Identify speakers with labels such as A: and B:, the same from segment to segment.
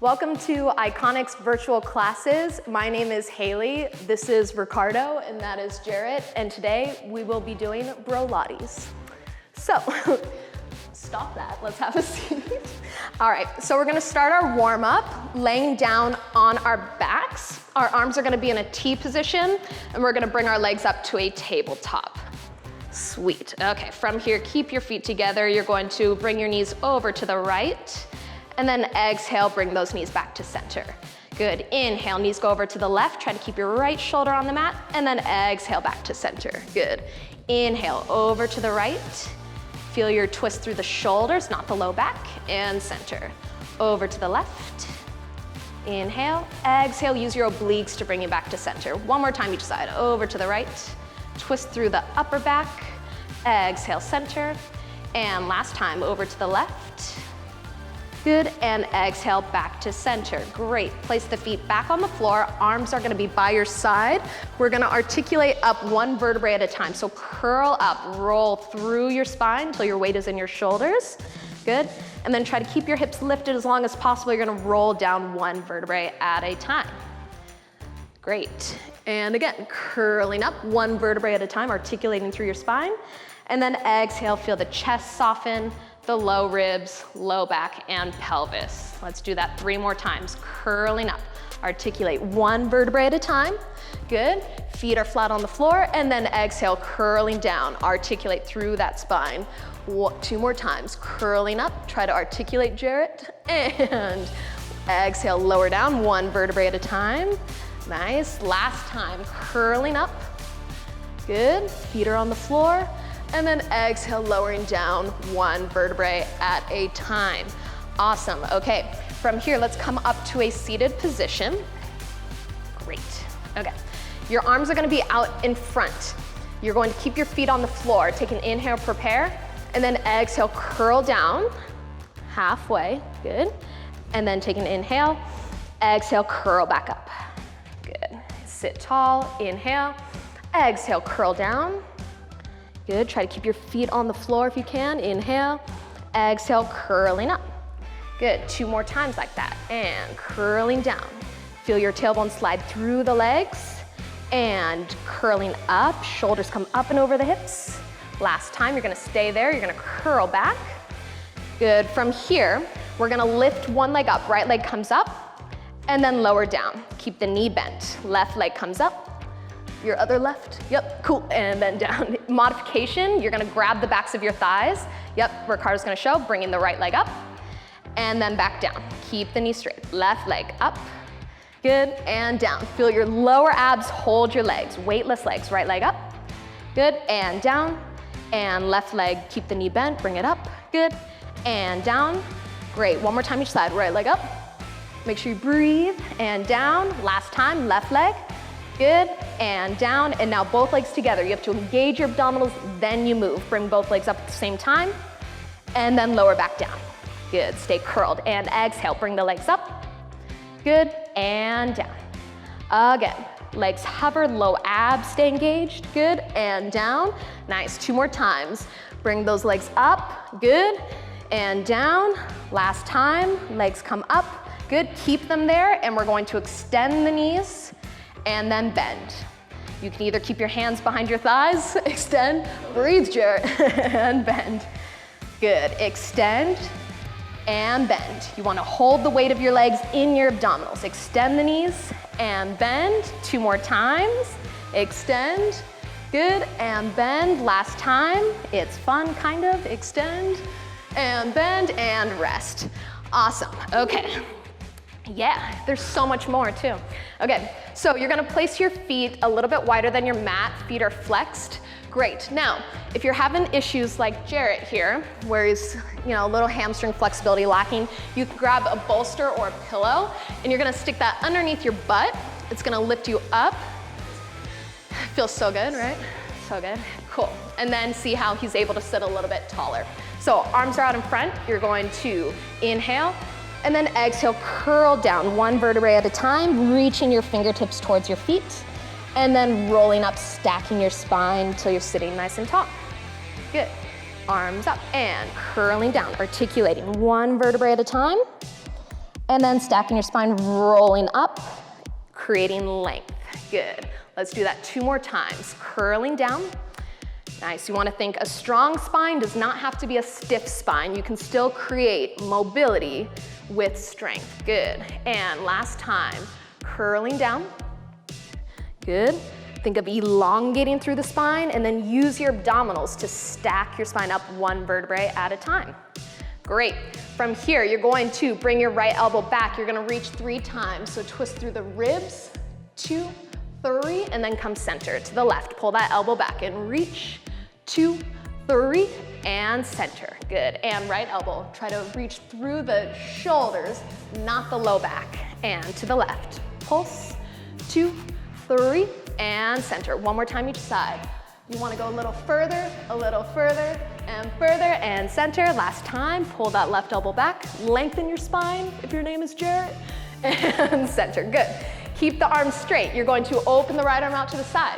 A: Welcome to Iconix Virtual Classes. My name is Hayley, this is Ricardo, and that is Jarrett, and today we will be doing Brolates. So, stop that, let's have a seat. All right, so we're gonna start our warm-up laying down on our backs. Our arms are gonna be in a T position, and we're gonna bring our legs up to a tabletop. Sweet, okay, from here, keep your feet together. You're going to bring your knees over to the right, and then exhale, bring those knees back to center. Good, inhale, knees go over to the left, try to keep your right shoulder on the mat, and then exhale back to center. Good, inhale, over to the right, feel your twist through the shoulders, not the low back, and center. Over to the left, inhale, exhale, use your obliques to bring you back to center. One more time each side, over to the right, twist through the upper back, exhale, center, and last time, over to the left. Good, and exhale back to center. Great, place the feet back on the floor. Arms are gonna be by your side. We're gonna articulate up one vertebrae at a time. So curl up, roll through your spine until your weight is in your shoulders. Good, and then try to keep your hips lifted as long as possible. You're gonna roll down one vertebrae at a time. Great, and again, curling up one vertebrae at a time, articulating through your spine. And then exhale, feel the chest soften, the low ribs, low back, and pelvis. Let's do that 3 more times. Curling up, articulate one vertebrae at a time. Good, feet are flat on the floor, and then exhale, curling down, articulate through that spine. 2 more times, curling up, try to articulate, Jarrett, and exhale, lower down, one vertebrae at a time. Nice, last time, curling up. Good, feet are on the floor. And then exhale, lowering down one vertebrae at a time. Awesome, okay. From here, let's come up to a seated position. Great, okay. Your arms are gonna be out in front. You're going to keep your feet on the floor. Take an inhale, prepare, and then exhale, curl down, halfway, good. And then take an inhale, exhale, curl back up. Good, sit tall, inhale, exhale, curl down. Good, try to keep your feet on the floor if you can. Inhale, exhale, curling up. Good, 2 more times like that. And curling down. Feel your tailbone slide through the legs. And curling up, shoulders come up and over the hips. Last time, you're gonna stay there. You're gonna curl back. Good, from here, we're gonna lift one leg up. Right leg comes up, and then lower down. Keep the knee bent. Left leg comes up. Your other left, yep, cool, and then down. Modification, you're gonna grab the backs of your thighs. Yep, Ricardo's gonna show, bringing the right leg up, and then back down. Keep the knee straight, left leg up, good, and down. Feel your lower abs, hold your legs, weightless legs, right leg up, good, and down, and left leg, keep the knee bent, bring it up, good, and down. Great, one more time each side, right leg up. Make sure you breathe, and down. Last time, left leg. Good, and down, and now both legs together. You have to engage your abdominals, then you move. Bring both legs up at the same time, and then lower back down. Good, stay curled, and exhale, bring the legs up. Good, and down. Again, legs hover, low abs stay engaged. Good, and down. Nice, 2 more times. Bring those legs up, good, and down. Last time, legs come up. Good, keep them there, and we're going to extend the knees, and then bend. You can either keep your hands behind your thighs, extend, breathe, Jarrett, and bend. Good, extend and bend. You wanna hold the weight of your legs in your abdominals. Extend the knees and bend. 2 more times. Extend, good, and bend. Last time, it's fun, kind of. Extend and bend and rest. Awesome, okay. Yeah, there's so much more too. Okay, so you're gonna place your feet a little bit wider than your mat. Feet are flexed. Great, now, if you're having issues like Jarrett here, where he's, a little hamstring flexibility lacking, you can grab a bolster or a pillow, and you're gonna stick that underneath your butt. It's gonna lift you up. Feels so good, right? So good, cool. And then see how he's able to sit a little bit taller. So arms are out in front. You're going to inhale, and then exhale, curl down one vertebrae at a time, reaching your fingertips towards your feet, and then rolling up, stacking your spine until you're sitting nice and tall. Good. Arms up and curling down, articulating one vertebrae at a time. And then stacking your spine, rolling up, creating length. Good. Let's do that 2 more times. Curling down. Nice. You want to think a strong spine does not have to be a stiff spine. You can still create mobility with strength. Good. And last time, curling down. Good. Think of elongating through the spine and then use your abdominals to stack your spine up 1 vertebrae at a time. Great. From here, you're going to bring your right elbow back. You're going to reach 3 times. So twist through the ribs, 2, 3, and then come center to the left. Pull that elbow back and reach, 2, 3, and center. Good. And right elbow. Try to reach through the shoulders, not the low back. And to the left. Pulse, 2, 3, and center. 1 more time each side. You want to go a little further, and center. Last time, pull that left elbow back, lengthen your spine if your name is Jarrett, and center. Good. Keep the arms straight. You're going to open the right arm out to the side.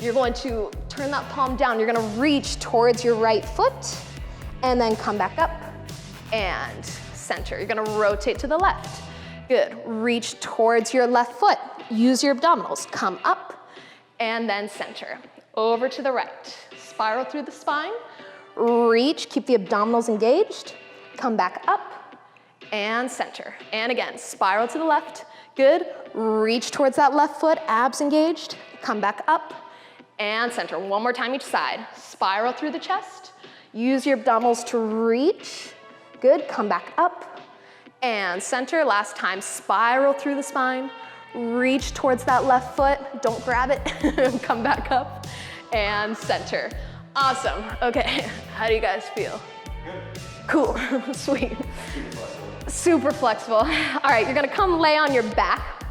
A: You're going to turn that palm down. You're going to reach towards your right foot, and then come back up, and center. You're going to rotate to the left. Good. Reach towards your left foot. Use your abdominals. Come up, and then center. Over to the right. Spiral through the spine. Reach, keep the abdominals engaged. Come back up, and center. And again, spiral to the left. Good. Reach towards that left foot, abs engaged. Come back up, and center. 1 more time each side. Spiral through the chest. Use your abdominals to reach. Good. Come back up, and center. Last time, spiral through the spine. Reach towards that left foot. Don't grab it. Come back up, and center. Awesome. Okay, how do you guys feel? Good. Cool. Sweet. Super flexible. All right, you're gonna come lay on your back,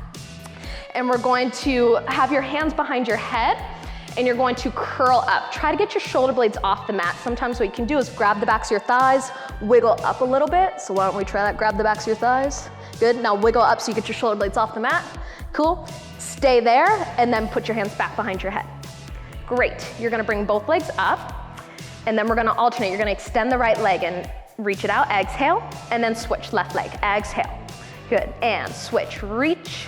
A: and we're going to have your hands behind your head, and you're going to curl up. Try to get your shoulder blades off the mat. Sometimes what you can do is grab the backs of your thighs, wiggle up a little bit. So why don't we try that? Grab the backs of your thighs. Good. Now wiggle up so you get your shoulder blades off the mat. Cool. Stay there, and then put your hands back behind your head. Great. You're gonna bring both legs up, and then we're gonna alternate. You're gonna extend the right leg and reach it out, exhale, and then switch, left leg, exhale. Good, and switch, reach,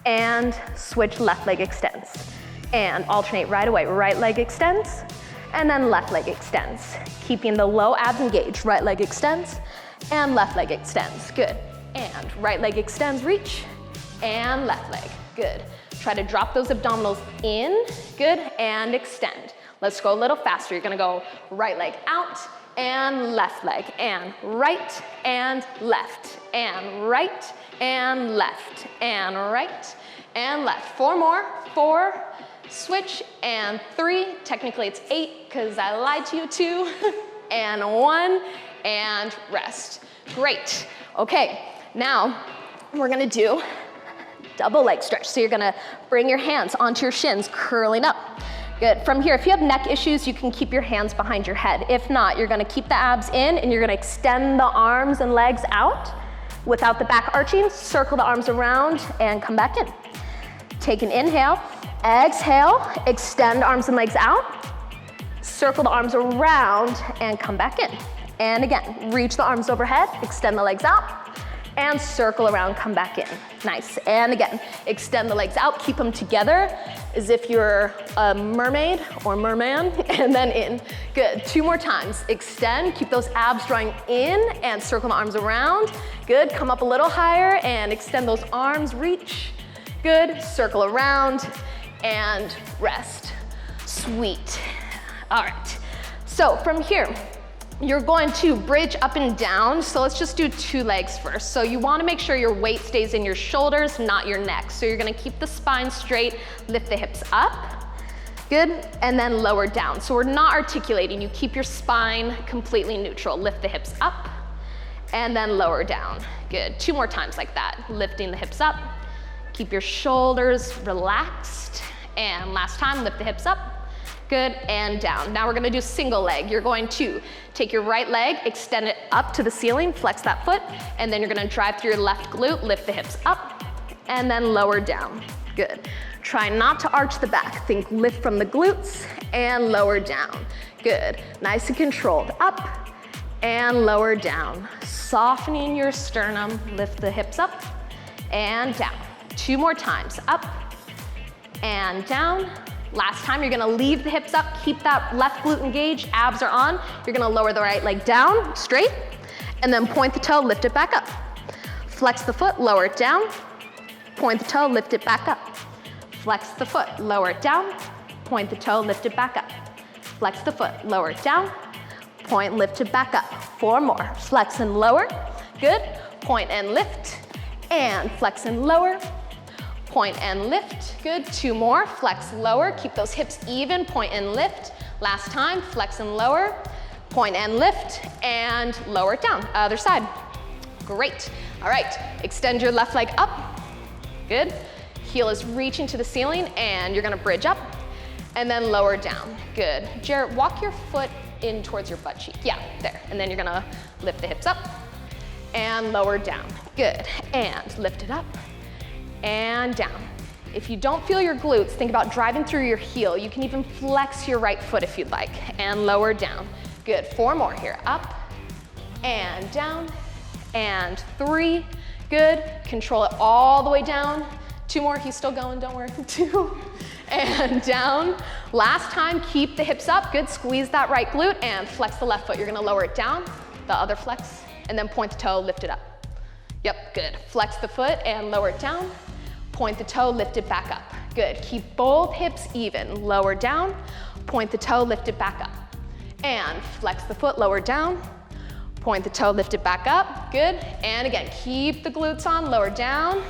A: and switch, left leg extends. And alternate right away, right leg extends, and then left leg extends. Keeping the low abs engaged, right leg extends, and left leg extends, good. And right leg extends, reach, and left leg, good. Try to drop those abdominals in, good, and extend. Let's go a little faster. You're gonna go right leg out, and left leg, and right, and left, and right, and left, and right, and left. 4 more, 4, switch, and 3. Technically it's 8, because I lied to you 2, and 1, and rest. Great. Okay, now we're gonna do double leg stretch. So you're gonna bring your hands onto your shins, curling up. Good. From here, if you have neck issues, you can keep your hands behind your head. If not, you're gonna keep the abs in, and you're gonna extend the arms and legs out without the back arching. Circle the arms around and come back in. Take an inhale, exhale, extend arms and legs out. Circle the arms around and come back in. And again, reach the arms overhead, extend the legs out, and circle around, come back in. Nice. And again, extend the legs out, keep them together as if you're a mermaid or merman, and then in. Good. 2 more times. Extend, keep those abs drawing in, and circle the arms around. Good. Come up a little higher and extend those arms, reach. Good. Circle around and rest. Sweet. All right. So from here, you're going to bridge up and down. So let's just do 2 legs first. So you wanna make sure your weight stays in your shoulders, not your neck. So you're gonna keep the spine straight, lift the hips up, good, and then lower down. So we're not articulating, you keep your spine completely neutral. Lift the hips up, and then lower down. Good, 2 more times like that. Lifting the hips up, keep your shoulders relaxed, and last time, lift the hips up. Good, and down. Now we're gonna do single leg. You're going to take your right leg, extend it up to the ceiling, flex that foot, and then you're gonna drive through your left glute, lift the hips up, and then lower down. Good. Try not to arch the back. Think lift from the glutes and lower down. Good. Nice and controlled. Up and lower down. Softening your sternum, lift the hips up and down. 2 more times, up and down. Last time, you're gonna leave the hips up, keep that left glute engaged, abs are on. You're gonna lower the right leg down, straight, and then point the toe, lift it back up. Flex the foot, lower it down. Point the toe, lift it back up. Flex the foot, lower it down. Point the toe, lift it back up. Flex the foot, lower it down. Point, lift it back up. 4 more, flex and lower. Good, point and lift, and flex and lower. Point and lift, good. 2 more, flex, lower. Keep those hips even, point and lift. Last time, flex and lower. Point and lift, and lower it down. Other side. Great. All right, extend your left leg up. Good. Heel is reaching to the ceiling, and you're gonna bridge up, and then lower down. Good. Jarrett, walk your foot in towards your butt cheek. Yeah, there. And then you're gonna lift the hips up, and lower down. Good. And lift it up, and down. If you don't feel your glutes, think about driving through your heel. You can even flex your right foot if you'd like, and lower down. Good, 4 more here. Up, and down, and 3. Good, control it all the way down. 2 more, he's still going, don't worry. 2, and down. Last time, keep the hips up. Good, squeeze that right glute, and flex the left foot. You're gonna lower it down, the other flex, and then point the toe, lift it up. Yep, good. Flex the foot and lower it down. Point the toe, lift it back up. Good. Keep both hips even. Lower down. Point the toe, lift it back up. And flex the foot, lower down. Point the toe, lift it back up. Good. And again, keep the glutes on, lower down.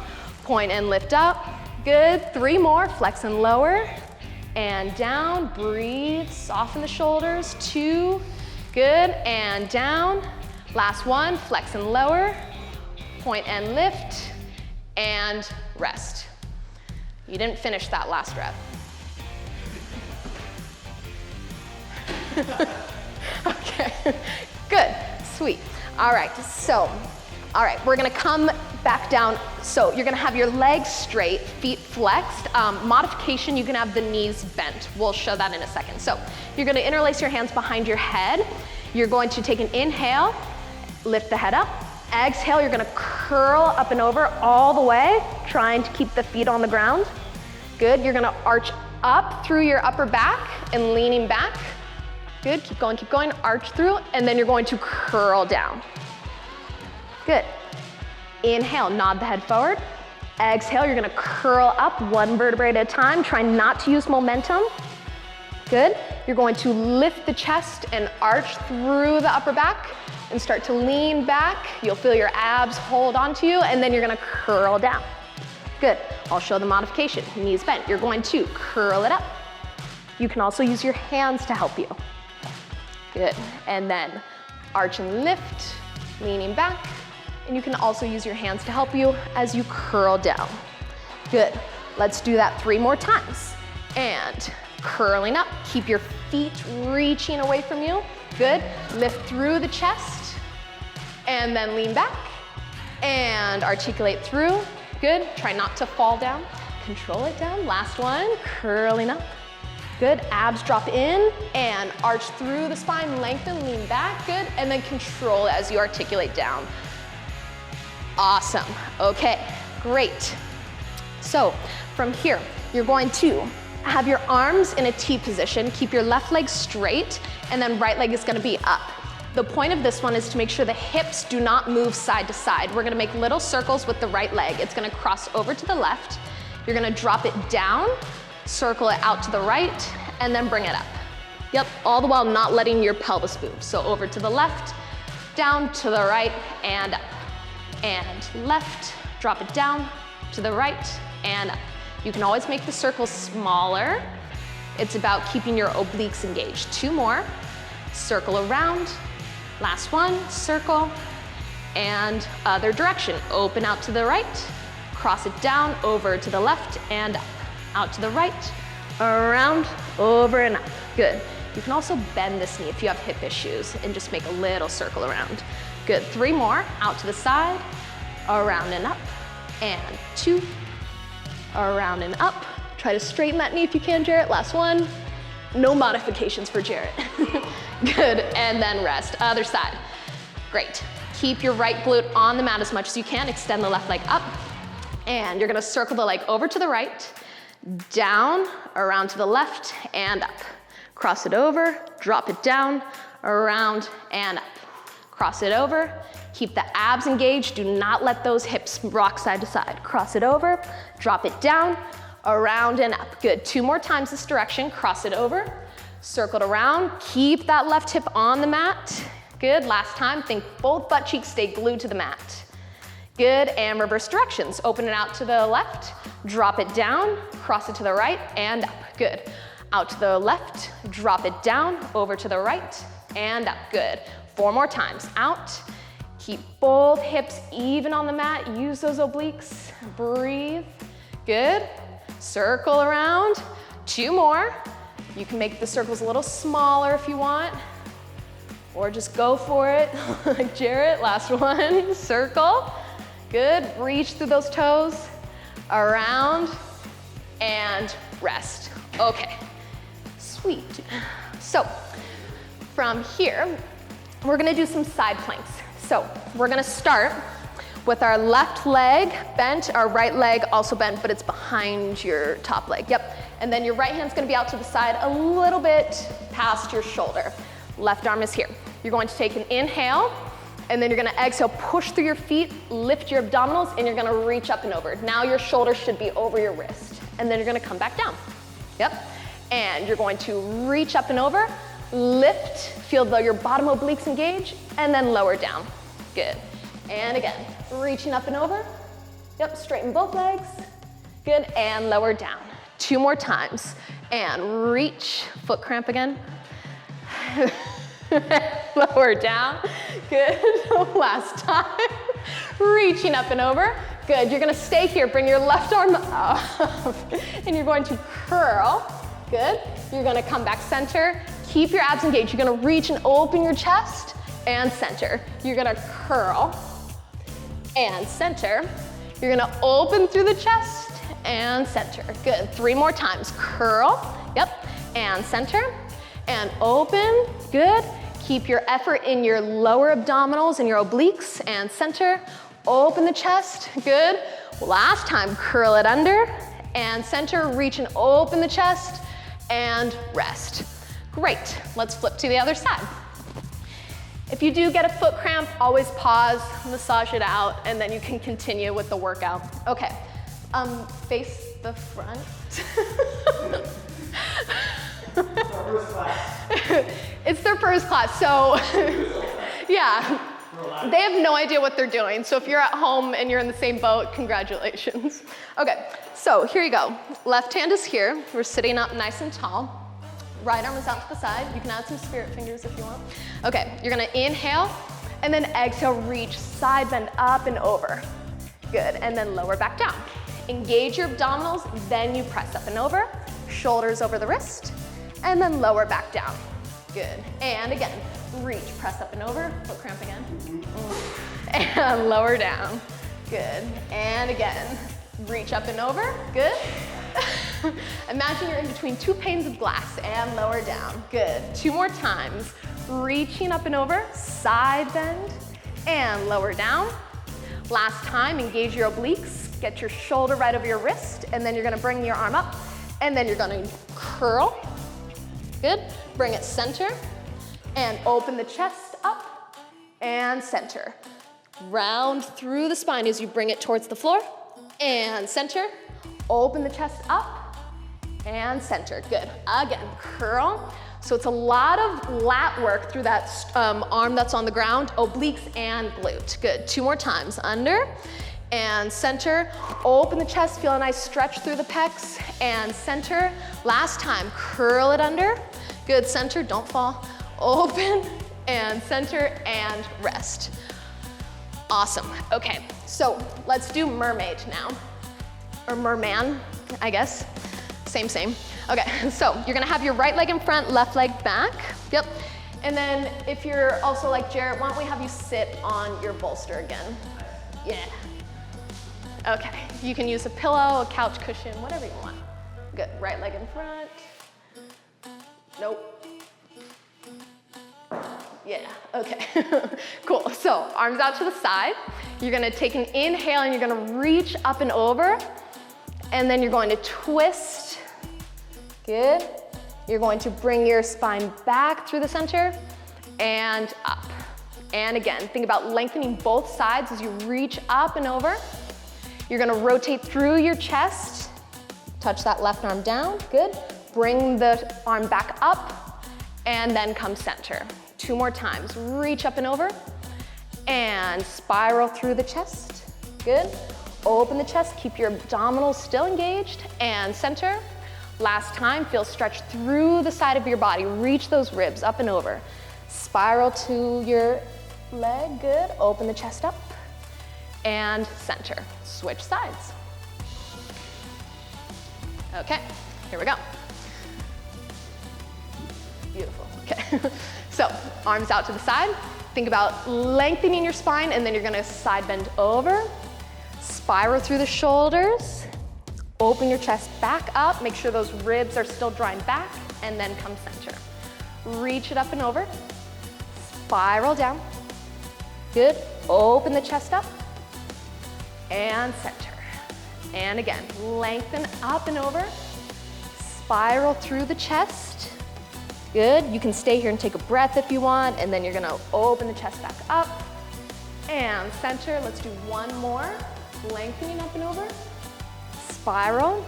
A: Point and lift up. Good. 3 more. Flex and lower. And down. Breathe. Soften the shoulders. 2. Good. And down. Last one. Flex and lower. Point and lift, and rest. You didn't finish that last rep. Okay, good, sweet. All right, we're gonna come back down. So you're gonna have your legs straight, feet flexed. Modification, you can have the knees bent. We'll show that in a second. So you're gonna interlace your hands behind your head. You're going to take an inhale, lift the head up. Exhale, you're gonna curl up and over all the way, trying to keep the feet on the ground. Good, you're gonna arch up through your upper back and leaning back. Good, keep going, arch through, and then you're going to curl down. Good. Inhale, nod the head forward. Exhale, you're gonna curl up 1 vertebrae at a time. Try not to use momentum. Good. You're going to lift the chest and arch through the upper back and start to lean back. You'll feel your abs hold onto you, and then you're gonna curl down. Good. I'll show the modification. Knees bent. You're going to curl it up. You can also use your hands to help you. Good. And then arch and lift, leaning back. And you can also use your hands to help you as you curl down. Good. Let's do that 3 more times. And curling up. Keep your feet reaching away from you. Good. Lift through the chest. And then lean back. And articulate through. Good. Try not to fall down. Control it down. Last one. Curling up. Good. Abs drop in and arch through the spine. Lengthen, lean back. Good. And then control as you articulate down. Awesome. Okay. Great. So from here, you're going to have your arms in a T position. Keep your left leg straight, and then right leg is gonna be up. The point of this one is to make sure the hips do not move side to side. We're gonna make little circles with the right leg. It's gonna cross over to the left. You're gonna drop it down, circle it out to the right, and then bring it up. Yep, all the while not letting your pelvis move. So over to the left, down to the right, and up. And left, drop it down, to the right, and up. You can always make the circles smaller. It's about keeping your obliques engaged. 2 more, circle around. Last one, circle, and other direction. Open out to the right, cross it down, over to the left, and up. Out to the right, around, over, and up. Good. You can also bend this knee if you have hip issues and just make a little circle around. Good. 3 more, out to the side, around and up, and 2, around and up. Try to straighten that knee if you can, Jarrett. Last one. No modifications for Jarrett. Good, and then rest. Other side. Great. Keep your right glute on the mat as much as you can. Extend the left leg up. And you're gonna circle the leg over to the right, down, around to the left, and up. Cross it over, drop it down, around, and up. Cross it over. Keep the abs engaged. Do not let those hips rock side to side. Cross it over, drop it down, around, and up. Good. 2 more times this direction. Cross it over, circle it around. Keep that left hip on the mat. Good, last time, think both butt cheeks stay glued to the mat. Good, and reverse directions. Open it out to the left, drop it down, cross it to the right, and up. Good. Out to the left, drop it down, over to the right, and up. Good. 4 more times. Out. Keep both hips even on the mat. Use those obliques. Breathe. Good. Circle around. 2 more. You can make the circles a little smaller if you want. Or just go for it, like Jarrett. Last one, circle. Good, reach through those toes, around, and rest. Okay, sweet. So, from here, we're gonna do some side planks. So, we're gonna start with our left leg bent, our right leg also bent, but it's behind your top leg, yep. And then your right hand's gonna be out to the side a little bit past your shoulder. Left arm is here. You're going to take an inhale, and then you're gonna exhale, push through your feet, lift your abdominals, and you're gonna reach up and over. Now your shoulder should be over your wrist. And then you're gonna come back down. Yep. And you're going to reach up and over, lift, feel your bottom obliques engage, and then lower down. Good. And again, reaching up and over. Yep, straighten both legs. Good, and lower down. 2 more times. And reach, foot cramp again. Lower down. Good. Last time. Reaching up and over. Good. You're going to stay here. Bring your left arm up. And you're going to curl. Good. You're going to come back center. Keep your abs engaged. You're going to reach and open your chest and center. You're going to curl and center. You're going to open through the chest and center. Good. 3 more times. Curl. Yep. And center. And open, good. Keep your effort in your lower abdominals and your obliques and center. Open the chest, good. Last time, curl it under and center, reach and open the chest and rest. Great, let's flip to the other side. If you do get a foot cramp, always pause, massage it out, and then you can continue with the workout. Okay, face the front. It's their first class, so yeah, they have no idea what they're doing. So if you're at home and you're in the same boat, congratulations. Okay, so here you go. Left hand is here. We're sitting up nice and tall. Right arm is out to the side. You can add some spirit fingers if you want. Okay, you're gonna inhale and then exhale, reach, side bend up and over. Good, and then lower back down. Engage your abdominals, then you press up and over, shoulders over the wrist, and then lower back down. Good, and again, reach, press up and over, foot cramp again, and lower down. Good, and again, reach up and over, good. Imagine you're in between 2 panes of glass and lower down. Good, 2 more times. Reaching up and over, side bend, and lower down. Last time, engage your obliques, get your shoulder right over your wrist, and then you're gonna bring your arm up, and then you're gonna curl. Good, bring it center, and open the chest up, and center. Round through the spine as you bring it towards the floor, and center. Open the chest up, and center. Good, again, curl. So it's a lot of lat work through that arm that's on the ground, obliques and glute. Good, 2 more times. Under and center. Open the chest, feel a nice stretch through the pecs and center. Last time, curl it under. Good, center, don't fall. Open and center and rest. Awesome, okay. So let's do mermaid now, or merman, I guess. Same. Okay, so you're gonna have your right leg in front, left leg back. Yep. And then if you're also like Jarrett, why don't we have you sit on your bolster again? Yeah. Okay, you can use a pillow, a couch cushion, whatever you want. Good, right leg in front. Nope. Yeah, okay, cool. So arms out to the side. You're gonna take an inhale and you're gonna reach up and over. And then you're going to twist. Good. You're going to bring your spine back through the center and up. And again, think about lengthening both sides as you reach up and over. You're gonna rotate through your chest. Touch that left arm down, good. Bring the arm back up and then come center. 2 more times, reach up and over and spiral through the chest, good. Open the chest, keep your abdominals still engaged and center. Last time, feel stretch through the side of your body. Reach those ribs up and over. Spiral to your leg, good. Open the chest up and center. Switch sides. Okay, here we go. Beautiful, okay. So, arms out to the side. Think about lengthening your spine and then you're gonna side bend over. Spiral through the shoulders, open your chest back up, make sure those ribs are still drawing back, and then come center. Reach it up and over, spiral down, good. Open the chest up, and center. And again, lengthen up and over, spiral through the chest, good. You can stay here and take a breath if you want, and then you're gonna open the chest back up, and center. Let's do one more. Lengthening up and over, spiral,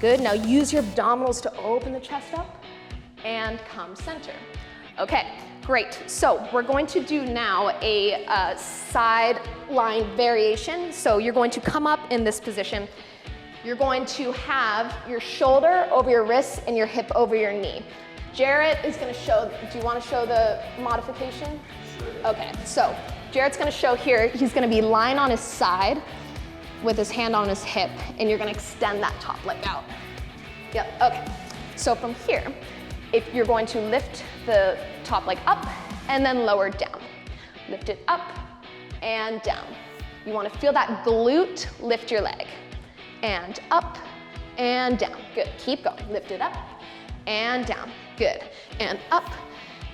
A: good. Now use your abdominals to open the chest up and come center. Okay, great. So we're going to do now a side line variation. So you're going to come up in this position. You're going to have your shoulder over your wrist and your hip over your knee. Jarrett is gonna show, do you wanna show the modification? Sure. Okay, so Jarrett's gonna show here, he's gonna be lying on his side with his hand on his hip, and you're gonna extend that top leg out. Yep, okay. So from here, if you're going to lift the top leg up and then lower down. Lift it up and down. You wanna feel that glute lift your leg. And up and down, good. Keep going, lift it up and down, good. And up.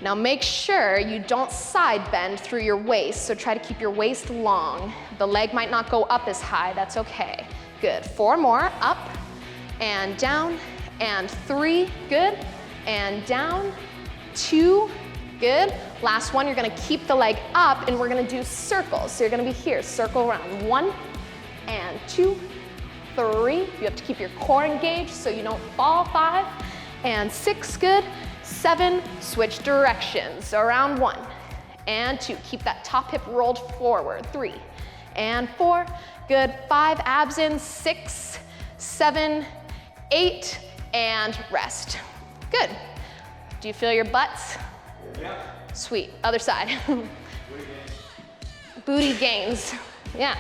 A: Now make sure you don't side bend through your waist, so try to keep your waist long. The leg might not go up as high, that's okay. Good, 4 more, up and down, and 3, good, and down, 2, good. Last one, you're gonna keep the leg up and we're gonna do circles. So you're gonna be here, circle around, 1 and 2, 3. You have to keep your core engaged so you don't fall, 5 and 6, good. 7, switch directions, around 1 and 2. Keep that top hip rolled forward, 3 and 4, good. 5, abs in, 6, 7, 8, and rest. Good. Do you feel your butts? Yeah. Sweet, other side. Booty gains, yeah.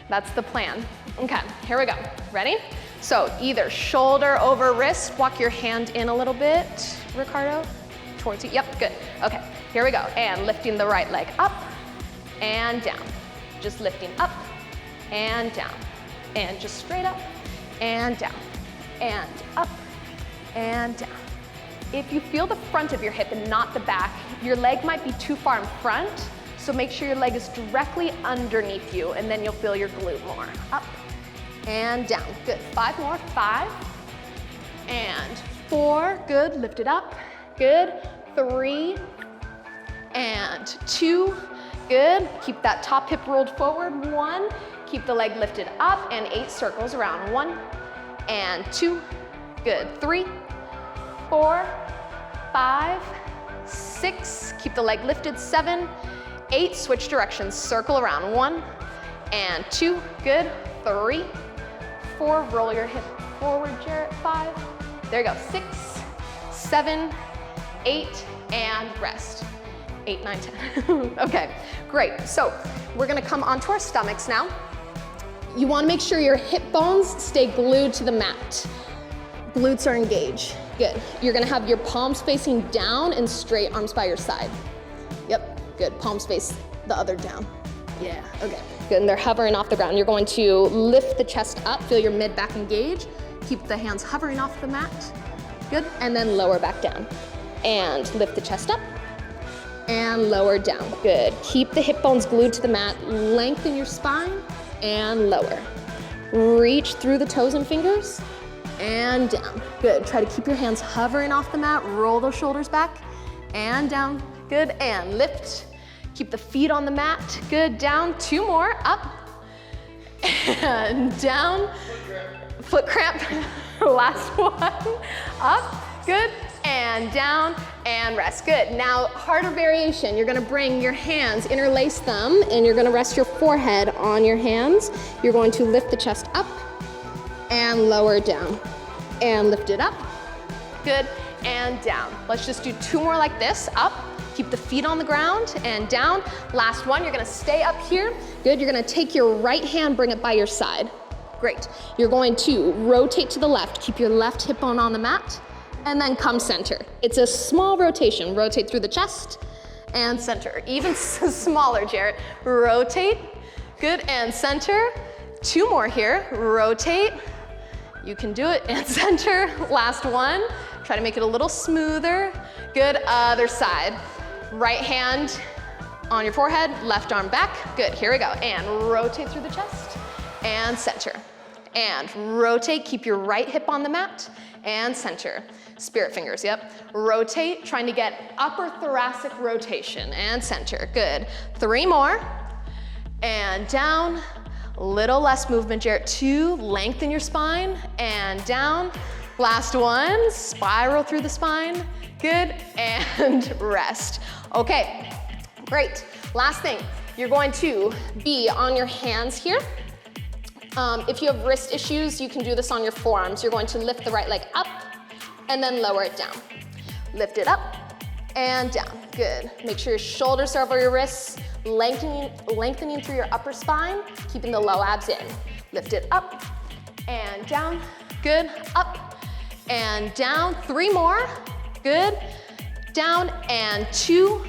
A: That's the plan. Okay, here we go, ready? So either shoulder over wrist, walk your hand in a little bit, Ricardo, towards you, yep, good. Okay, here we go, and lifting the right leg up and down. Just lifting up and down, and just straight up and down, and up and down. If you feel the front of your hip and not the back, your leg might be too far in front, so make sure your leg is directly underneath you, and then you'll feel your glute more. Up and down, good. 5 more, 5 and 4, good. Lift it up, good. 3 and 2, good. Keep that top hip rolled forward, 1. Keep the leg lifted up, and 8 circles around, 1 and 2, good. 3, 4, 5, 6. Keep the leg lifted, 7, 8. Switch directions, circle around, 1 and 2, good. 3, 4, roll your hip forward, Jarrett, 5. There you go, 6, 7, 8, and rest. 8, 9, 10. Okay, great. So we're gonna come onto our stomachs now. You wanna make sure your hip bones stay glued to the mat. Glutes are engaged, good. You're gonna have your palms facing down and straight, arms by your side. Yep, good, palms face the other down. Yeah, okay, good, and they're hovering off the ground. You're going to lift the chest up, feel your mid-back engage, keep the hands hovering off the mat, good, and then lower back down. And lift the chest up, and lower down. Good. Keep the hip bones glued to the mat. Lengthen your spine and lower. Reach through the toes and fingers and down. Good. Try to keep your hands hovering off the mat. Roll those shoulders back and down. Good. And lift. Keep the feet on the mat. Good. Down. 2 more. Up and down. Foot cramp. Last one. Up. Good. And down and rest. Good. Now, harder variation. You're gonna bring your hands, interlace them, and you're gonna rest your forehead on your hands. You're going to lift the chest up and lower down. And lift it up. Good. And down. Let's just do 2 more like this. Up. Keep the feet on the ground and down. Last one. You're gonna stay up here. Good. You're gonna take your right hand, bring it by your side. Great. You're going to rotate to the left. Keep your left hip bone on the mat. And then come center. It's a small rotation. Rotate through the chest and center. Even smaller, Jarrett. Rotate, good, and center. 2 more here. Rotate, you can do it, and center. Last one. Try to make it a little smoother. Good, other side. Right hand on your forehead, left arm back. Good, here we go. And rotate through the chest and center. And rotate, keep your right hip on the mat and center. Spirit fingers, yep. Rotate, trying to get upper thoracic rotation and center. Good. 3 more. And down. Little less movement, Jarrett. 2, lengthen your spine and down. Last one, spiral through the spine. Good, and rest. Okay, great. Last thing, you're going to be on your hands here. If you have wrist issues, you can do this on your forearms. You're going to lift the right leg up and then lower it down. Lift it up and down. Good. Make sure your shoulders are over your wrists, lengthening through your upper spine, keeping the low abs in. Lift it up and down. Good. Up and down. 3 more. Good. Down and 2.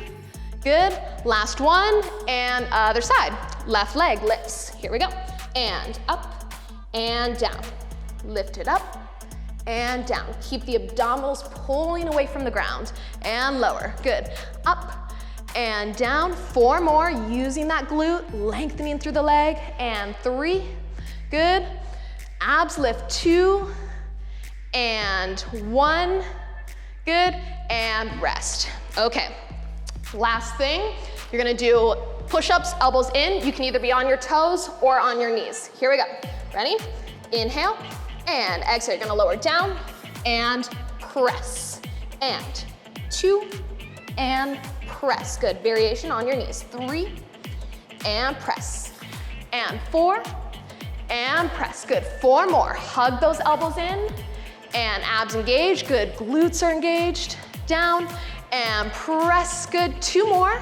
A: Good. Last one and other side. Left leg lifts. Here we go. And up and down. Lift it up and down. Keep the abdominals pulling away from the ground and lower. Good. Up and down. 4 more, using that glute, lengthening through the leg. And 3. Good. Abs lift. 2 and 1. Good. And rest. Okay. Last thing, you're gonna do push-ups, elbows in. You can either be on your toes or on your knees. Here we go. Ready? Inhale and exhale. You're gonna lower down and press. And 2 and press. Good. Variation on your knees. 3 and press. And 4 and press. Good. 4 more. Hug those elbows in and abs engaged. Good. Glutes are engaged. Down and press. Good. 2 more.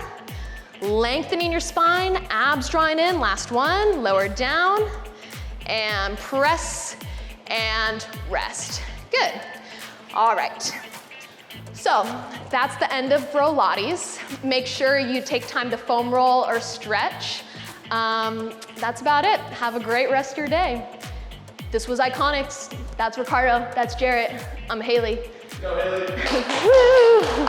A: Lengthening your spine, abs drawing in. Last one. Lower down and press and rest. Good. All right. So that's the end of Brolates. Make sure you take time to foam roll or stretch. That's about it. Have a great rest of your day. This was Iconix. That's Ricardo. That's Jarrett. I'm Hayley.
B: Go, Hayley.
A: Woo!